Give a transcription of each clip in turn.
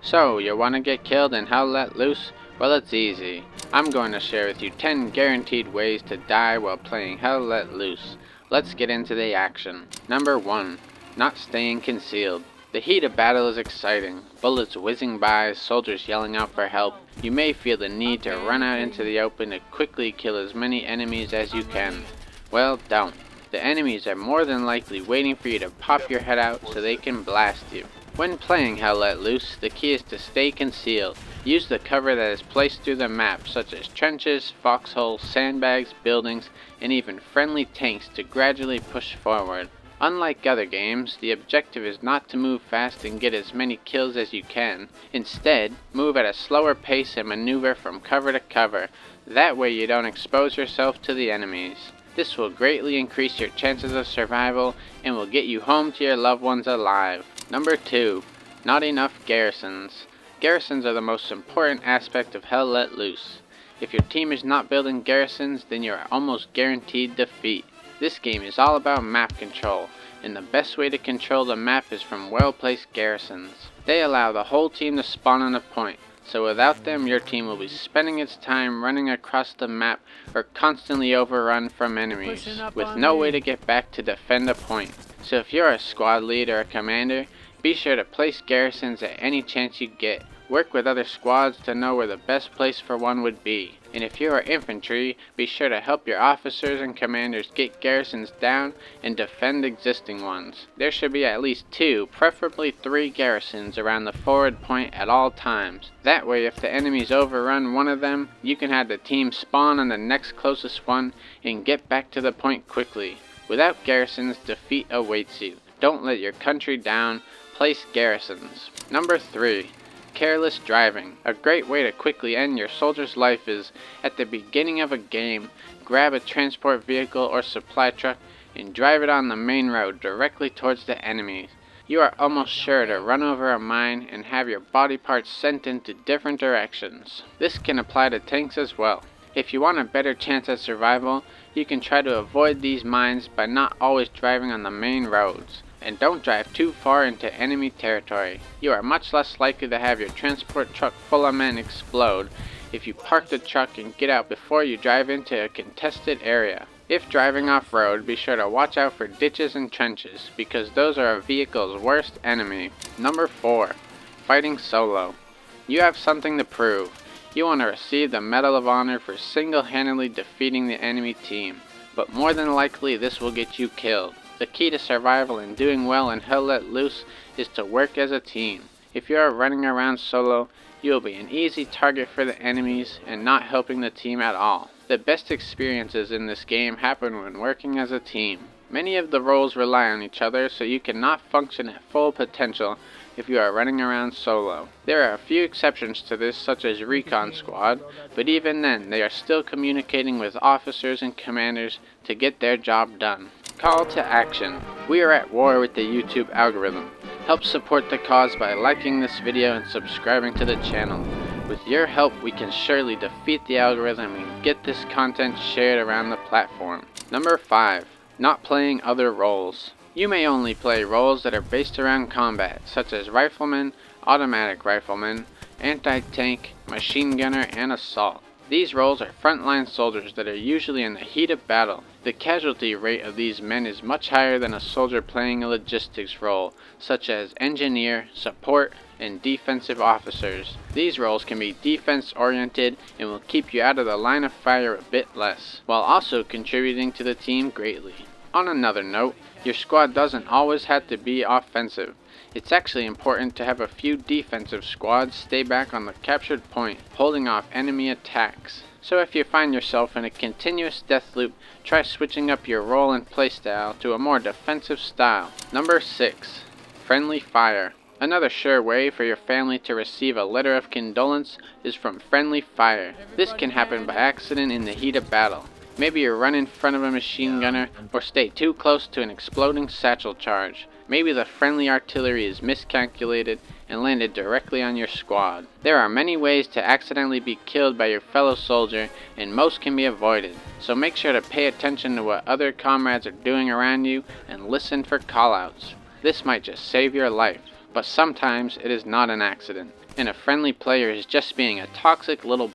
So, you want to get killed and hell let loose? Well, it's easy. I'm going to share with you 10 guaranteed ways to die while playing Hell Let Loose. Let's get into the action. Number 1. Not staying concealed. The heat of battle is exciting. Bullets whizzing by, soldiers yelling out for help. You may feel the need to run out into the open to quickly kill as many enemies as you can. Well, don't. The enemies are more than likely waiting for you to pop your head out so they can blast you. When playing Hell Let Loose, the key is to stay concealed. Use the cover that is placed through the map, such as trenches, foxholes, sandbags, buildings, and even friendly tanks to gradually push forward. Unlike other games, the objective is not to move fast and get as many kills as you can. Instead, move at a slower pace and maneuver from cover to cover. That way you don't expose yourself to the enemies. This will greatly increase your chances of survival and will get you home to your loved ones alive. Number 2. Not enough garrisons. Garrisons are the most important aspect of Hell Let Loose. If your team is not building garrisons, then you are almost guaranteed defeat. This game is all about map control, and the best way to control the map is from well-placed garrisons. They allow the whole team to spawn on a point, so without them your team will be spending its time running across the map or constantly overrun from enemies, with no way to get back to defend a point. So if you're a squad lead or a commander, be sure to place garrisons at any chance you get. Work with other squads to know where the best place for one would be. And if you are infantry, be sure to help your officers and commanders get garrisons down and defend existing ones. There should be at least 2, preferably 3 garrisons around the forward point at all times. That way if the enemies overrun one of them, you can have the team spawn on the next closest one and get back to the point quickly. Without garrisons, defeat awaits you. Don't let your country down. Place garrisons. Number 3. Careless driving. A great way to quickly end your soldier's life is, at the beginning of a game, grab a transport vehicle or supply truck and drive it on the main road directly towards the enemies. You are almost sure to run over a mine and have your body parts sent into different directions. This can apply to tanks as well. If you want a better chance at survival, you can try to avoid these mines by not always driving on the main roads. And don't drive too far into enemy territory. You are much less likely to have your transport truck full of men explode if you park the truck and get out before you drive into a contested area. If driving off-road, be sure to watch out for ditches and trenches, because those are a vehicle's worst enemy. Number 4. Fighting solo. You have something to prove. You want to receive the Medal of Honor for single-handedly defeating the enemy team, but more than likely this will get you killed. The key to survival and doing well in Hell Let Loose is to work as a team. If you are running around solo, you will be an easy target for the enemies and not helping the team at all. The best experiences in this game happen when working as a team. Many of the roles rely on each other, so you cannot function at full potential if you are running around solo. There are a few exceptions to this, such as Recon Squad, but even then they are still communicating with officers and commanders to get their job done. Call to action. We are at war with the YouTube algorithm. Help support the cause by liking this video and subscribing to the channel. With your help, we can surely defeat the algorithm and get this content shared around the platform. Number 5. Not playing other roles. You may only play roles that are based around combat, such as rifleman, automatic rifleman, anti-tank, machine gunner, and assault. These roles are frontline soldiers that are usually in the heat of battle. The casualty rate of these men is much higher than a soldier playing a logistics role, such as engineer, support, and defensive officers. These roles can be defense-oriented and will keep you out of the line of fire a bit less, while also contributing to the team greatly. On another note, your squad doesn't always have to be offensive. It's actually important to have a few defensive squads stay back on the captured point, holding off enemy attacks. So if you find yourself in a continuous death loop, try switching up your role and playstyle to a more defensive style. Number 6. Friendly fire. Another sure way for your family to receive a letter of condolence is from friendly fire. This can happen by accident in the heat of battle. Maybe you run in front of a machine gunner or stay too close to an exploding satchel charge. Maybe the friendly artillery is miscalculated and landed directly on your squad. There are many ways to accidentally be killed by your fellow soldier, and most can be avoided. So make sure to pay attention to what other comrades are doing around you and listen for callouts. This might just save your life, but sometimes it is not an accident. and a friendly player is just being a toxic little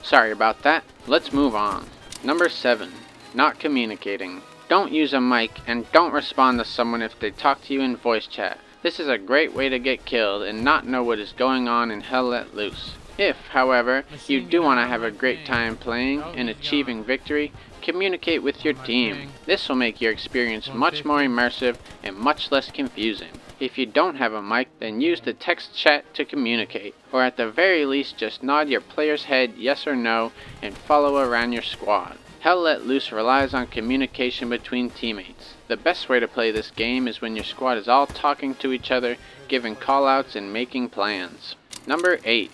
Sorry about that. Let's move on. Number 7. Not communicating. Don't use a mic and don't respond to someone if they talk to you in voice chat. This is a great way to get killed and not know what is going on in Hell Let Loose. If, however, you do want to have a great time playing and achieving victory, communicate with your team. This will make your experience much more immersive and much less confusing. If you don't have a mic, then use the text chat to communicate, or at the very least just nod your player's head yes or no and follow around your squad. Hell Let Loose relies on communication between teammates. The best way to play this game is when your squad is all talking to each other, giving callouts and making plans. Number 8.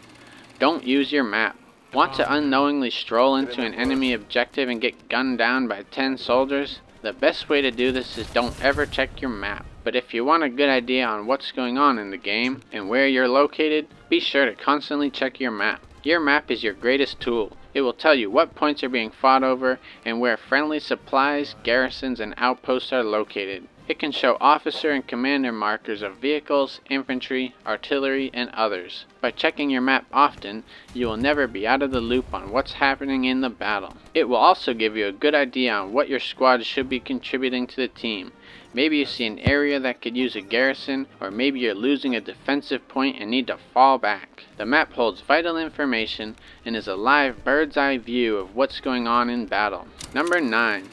Don't use your map. Want to unknowingly stroll into an enemy objective and get gunned down by 10 soldiers? The best way to do this is don't ever check your map. But if you want a good idea on what's going on in the game and where you're located, be sure to constantly check your map. Your map is your greatest tool. It will tell you what points are being fought over and where friendly supplies, garrisons, and outposts are located. It can show officer and commander markers of vehicles, infantry, artillery, and others. By checking your map often, you will never be out of the loop on what's happening in the battle. It will also give you a good idea on what your squad should be contributing to the team. Maybe you see an area that could use a garrison, or maybe you're losing a defensive point and need to fall back. The map holds vital information and is a live bird's eye view of what's going on in battle. Number 9.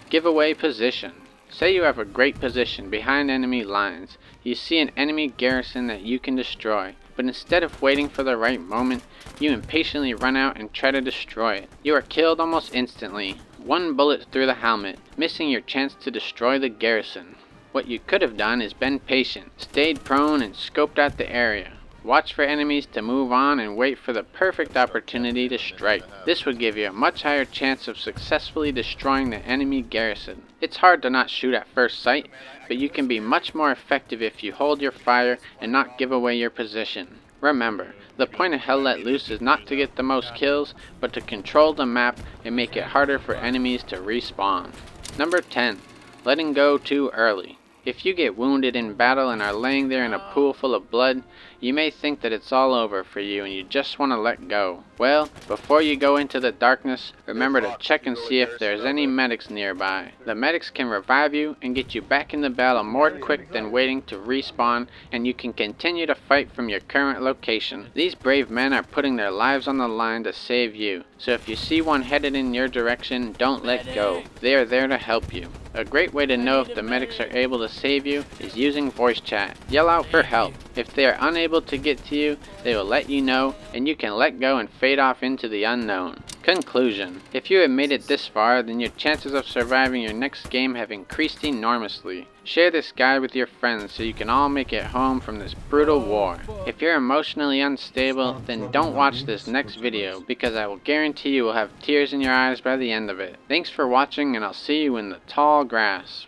Giveaway position. Say you have a great position behind enemy lines. You see an enemy garrison that you can destroy, but instead of waiting for the right moment, you impatiently run out and try to destroy it. You are killed almost instantly. One bullet through the helmet, missing your chance to destroy the garrison. What you could have done is been patient, stayed prone and scoped out the area. Watch for enemies to move on and wait for the perfect opportunity to strike. This would give you a much higher chance of successfully destroying the enemy garrison. It's hard to not shoot at first sight, but you can be much more effective if you hold your fire and not give away your position. Remember, the point of Hell Let Loose is not to get the most kills, but to control the map and make it harder for enemies to respawn. Number 10. Letting go too early. If you get wounded in battle and are laying there in a pool full of blood, you may think that it's all over for you and you just want to let go. Well, before you go into the darkness, remember to check and see if there's any medics nearby. The medics can revive you and get you back in the battle more quick than waiting to respawn, and you can continue to fight from your current location. These brave men are putting their lives on the line to save you, so if you see one headed in your direction, don't let go. They are there to help you. A great way to know if the medics are able to save you is using voice chat. Yell out for help. If they are unable to get to you, they will let you know, and you can let go and fade off into the unknown. Conclusion. If you have made it this far, then your chances of surviving your next game have increased enormously. Share this guide with your friends so you can all make it home from this brutal war. If you're emotionally unstable, then don't watch this next video, because I will guarantee you will have tears in your eyes by the end of it. Thanks for watching, and I'll see you in the tall grass.